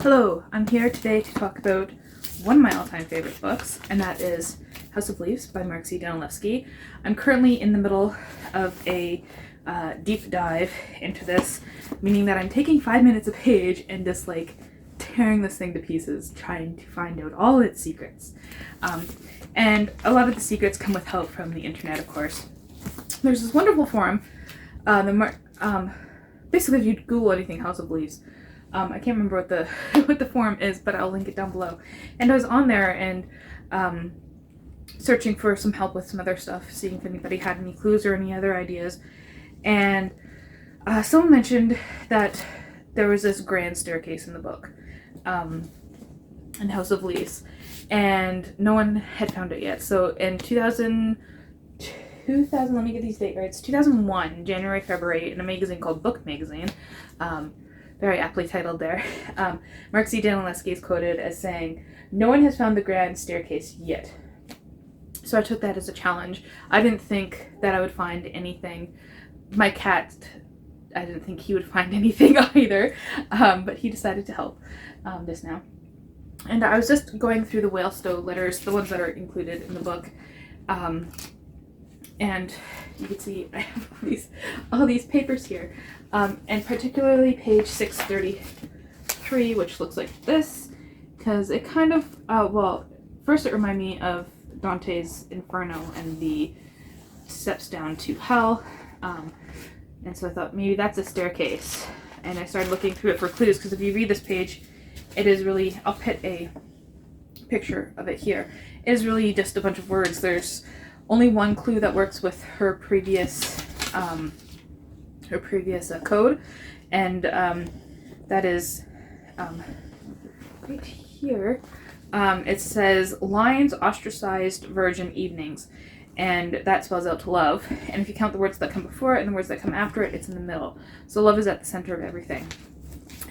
Hello, I'm here today to talk about one of my all-time favorite books, and that is House of Leaves by Mark Z. Danilewski. I'm currently in the middle of a deep dive into this, meaning that I'm taking 5 minutes a page and just like tearing this thing to pieces, trying to find out all its secrets. And a lot of the secrets come with help from the internet, of course. There's this wonderful forum. Basically, if you Google anything House of Leaves, I can't remember what the what the forum is, but I'll link it down below. And I was on there and searching for some help with some other stuff, seeing if anybody had any clues or any other ideas. And someone mentioned that there was this grand staircase in the book, in House of Leaves, and no one had found it yet. So in 2000, let me get these date right. It's 2001, January, February, in a magazine called Book Magazine. Very aptly titled there. Mark Z. Danilewski is quoted as saying, "No one has found the grand staircase yet." So I took that as a challenge. I didn't think that I would find anything. My cat, I didn't think he would find anything either, but he decided to help just now. And I was just going through the Whalestow letters, the ones that are included in the book, and you can see I have all these papers here, and particularly page 633, which looks like this, because it kind of, first it reminded me of Dante's Inferno and the steps down to hell, and so I thought maybe that's a staircase, and I started looking through it for clues, because if you read this page, it is really, I'll put a picture of it here, it is really just a bunch of words. There's only one clue that works with her previous code, and that is right here. It says lions ostracized virgin evenings, and that spells out to love. And if you count the words that come before it and the words that come after it, it's in the middle. So love is at the center of everything.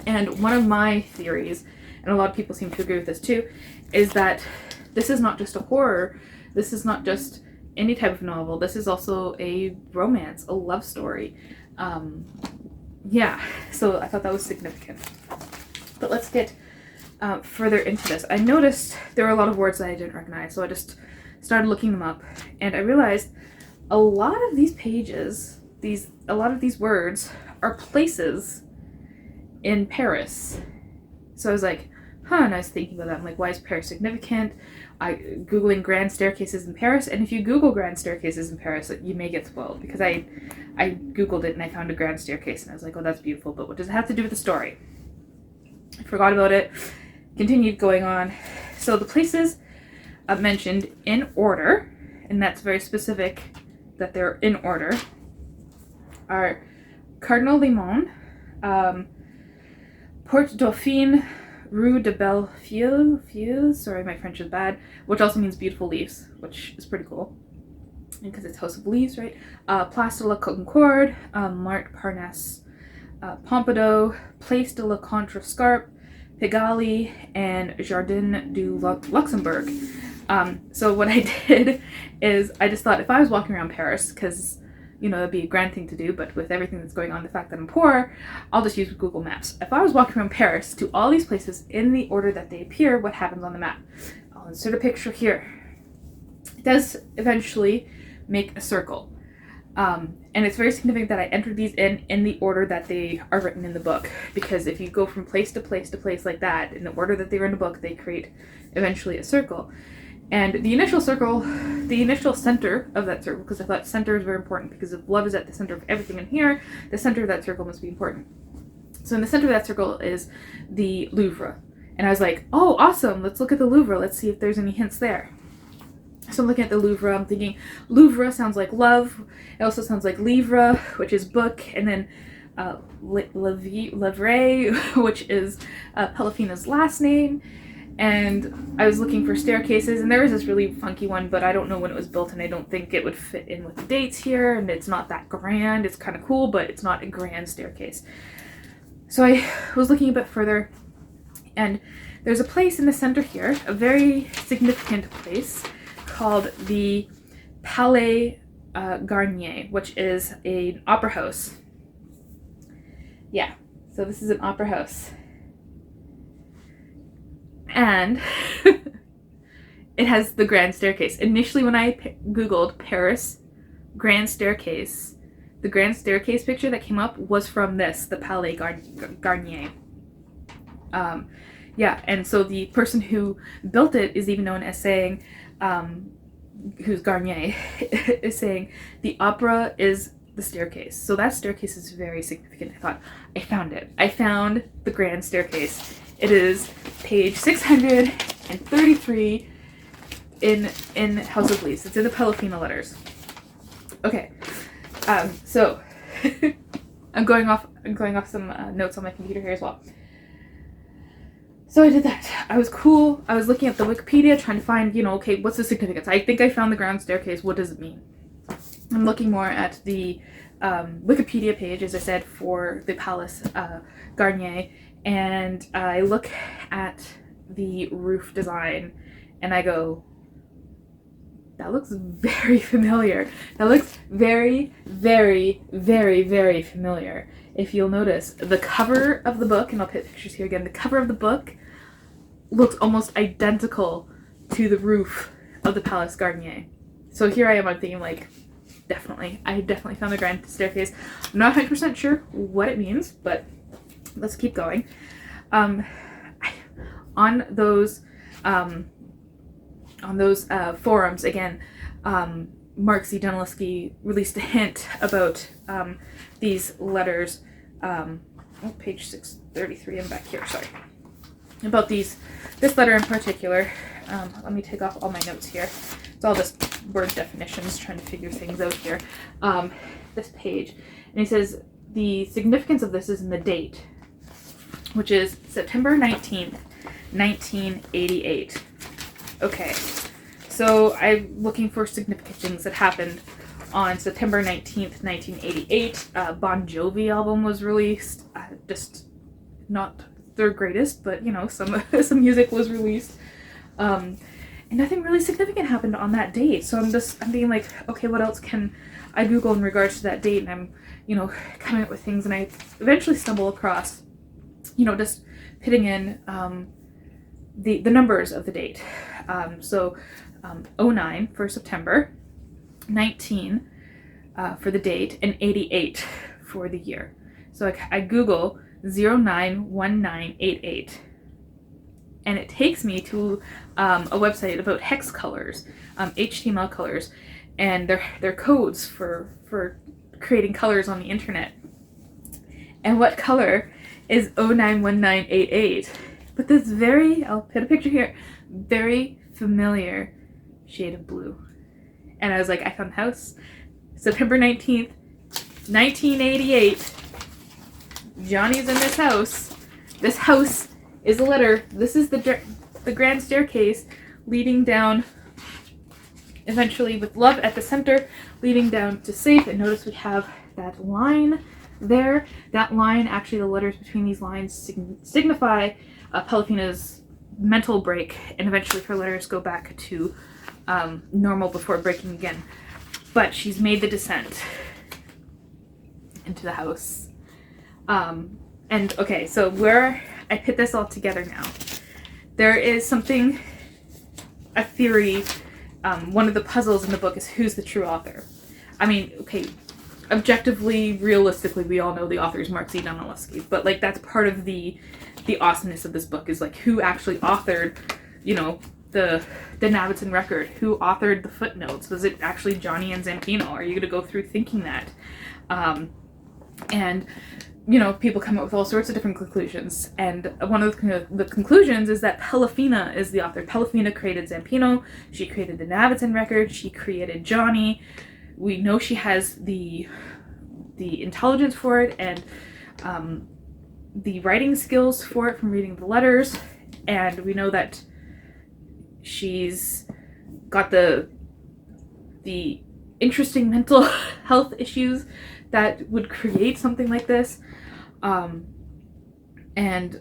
And one of my theories, and a lot of people seem to agree with this too, is that this is not just a horror. This is not just any type of novel. This is also a romance, a love story. So I thought that was significant. But let's get further into this. I noticed there were a lot of words that I didn't recognize, so I just started looking them up, and I realized a lot of these pages, a lot of these words are places in Paris. So I was like, and I was thinking about that. I'm like, why is Paris significant? Googling grand staircases in Paris, and if you Google grand staircases in Paris, you may get spoiled, because I Googled it and I found a grand staircase and I was like, oh, that's beautiful, but what does it have to do with the story? I forgot about it, continued going on. So the places mentioned in order, and that's very specific that they're in order, are Cardinal Limon, Porte Dauphine, Rue de Bellefeuille, sorry, my French is bad, which also means beautiful leaves, which is pretty cool, because it's House of Leaves, right? Place de la Concorde, Montparnasse, Pompidou, Place de la Contrescarpe, Pigalle, and Jardin du Luxembourg. So what I did is I just thought, if I was walking around Paris, because it'd be a grand thing to do, but with everything that's going on, the fact that I'm poor, I'll just use Google Maps. If I was walking around Paris to all these places in the order that they appear, what happens on the map? I'll insert a picture here. It does eventually make a circle. And it's very significant that I entered these in the order that they are written in the book, because if you go from place to place to place like that, in the order that they were in the book, they create eventually a circle. And the initial center of that circle, because I thought center is very important, because if love is at the center of everything in here, the center of that circle must be important. So in the center of that circle is the Louvre. And I was like, oh, awesome, let's look at the Louvre. Let's see if there's any hints there. So I'm looking at the Louvre, I'm thinking, Louvre sounds like love. It also sounds like livre, which is book, and then Livre, which is Pelafina's last name. And I was looking for staircases, and there was this really funky one, but I don't know when it was built, and I don't think it would fit in with the dates here, and it's not that grand. It's kind of cool, but it's not a grand staircase. So I was looking a bit further, and there's a place in the center here, a very significant place, called the Palais Garnier, which is an opera house. Yeah, so this is an opera house. And it has the grand staircase. Initially, when I Googled Paris grand staircase, the grand staircase picture that came up was from this, the Palais Garnier. Yeah, and so the person who built it is even known as saying, who's Garnier, is saying the opera is the staircase. So that staircase is very significant. I thought, I found it. I found the grand staircase. It is page 633 in House of Leaves. It's in the Pelafina letters. Okay, so I'm going off some notes on my computer here as well. So I did that. I was cool. I was looking at the Wikipedia trying to find, okay, what's the significance? I think I found the grand staircase. What does it mean? I'm looking more at the Wikipedia page, as I said, for the Palace Garnier, and I look at the roof design and I go, that looks very familiar. That looks very, very, very, very familiar. If you'll notice, the cover of the book, and I'll put pictures here again, the cover of the book looks almost identical to the roof of the Palace Garnier. So here I am, I'm thinking like, I definitely found the grand staircase. I'm not 100% sure what it means, but let's keep going. On those forums, again, Mark Z. Dunlesky released a hint about these letters. Page 633, I'm back here, sorry. About this letter in particular. Let me take off all my notes here. It's all just word definitions, trying to figure things out here. This page. And he says, the significance of this is in the date, which is September 19th, 1988. Okay, so I'm looking for significant things that happened on September 19th, 1988. Bon Jovi album was released. Just not their greatest, but some music was released. And nothing really significant happened on that date. So I'm being like, okay, what else can I Google in regards to that date? And I'm, coming up with things, and I eventually stumble across, just pitting in the numbers of the date. So 09 for September, 19 for the date, and 88 for the year. So I Google 091988, and it takes me to a website about hex colors, HTML colors, and their codes for creating colors on the internet. And what color is 091988? But this I'll put a picture here, very familiar shade of blue. And I was like, I found the house. September 19th, 1988. Johnny's in this house. This house is a letter. This is the grand staircase leading down, eventually with love at the center, leading down to safe. And notice we have that line there. That line, actually the letters between these lines signify Pelafina's mental break, and eventually her letters go back to normal before breaking again. But she's made the descent into the house. And okay, so where I put this all together now, there is a theory, one of the puzzles in the book is who's the true author. I mean, okay, objectively, realistically, we all know the author is Mark Z. Dunlesky, but like that's part of the awesomeness of this book is like who actually authored, the Naviton record, who authored the footnotes. Was it actually Johnny and Zampino? Are you going to go through thinking that? And people come up with all sorts of different conclusions. And one of the conclusions is that Pelafina is the author. Pelafina created Zampino. She created the Naviton record. She created Johnny. We know she has the intelligence for it and the writing skills for it from reading the letters. And we know that she's got the interesting mental health issues that would create something like this. And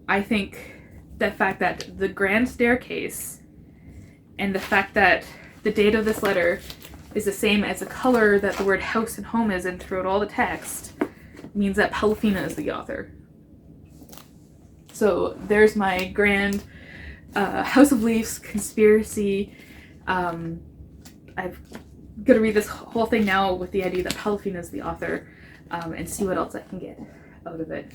I think the fact that the grand staircase and the fact that the date of this letter is the same as the color that the word house and home is in throughout all the text means that Pelafina is the author. So there's my grand House of Leaves conspiracy. I'm gonna read this whole thing now with the idea that Palafina is the author, and see what else I can get out of it.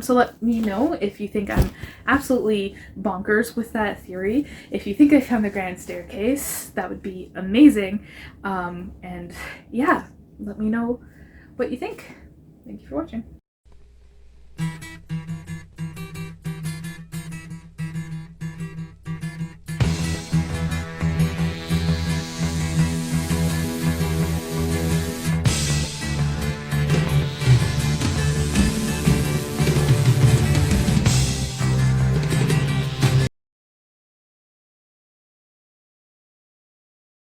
So let me know if you think I'm absolutely bonkers with that theory. If you think I found the grand staircase, that would be amazing. And yeah, let me know what you think. Thank you for watching.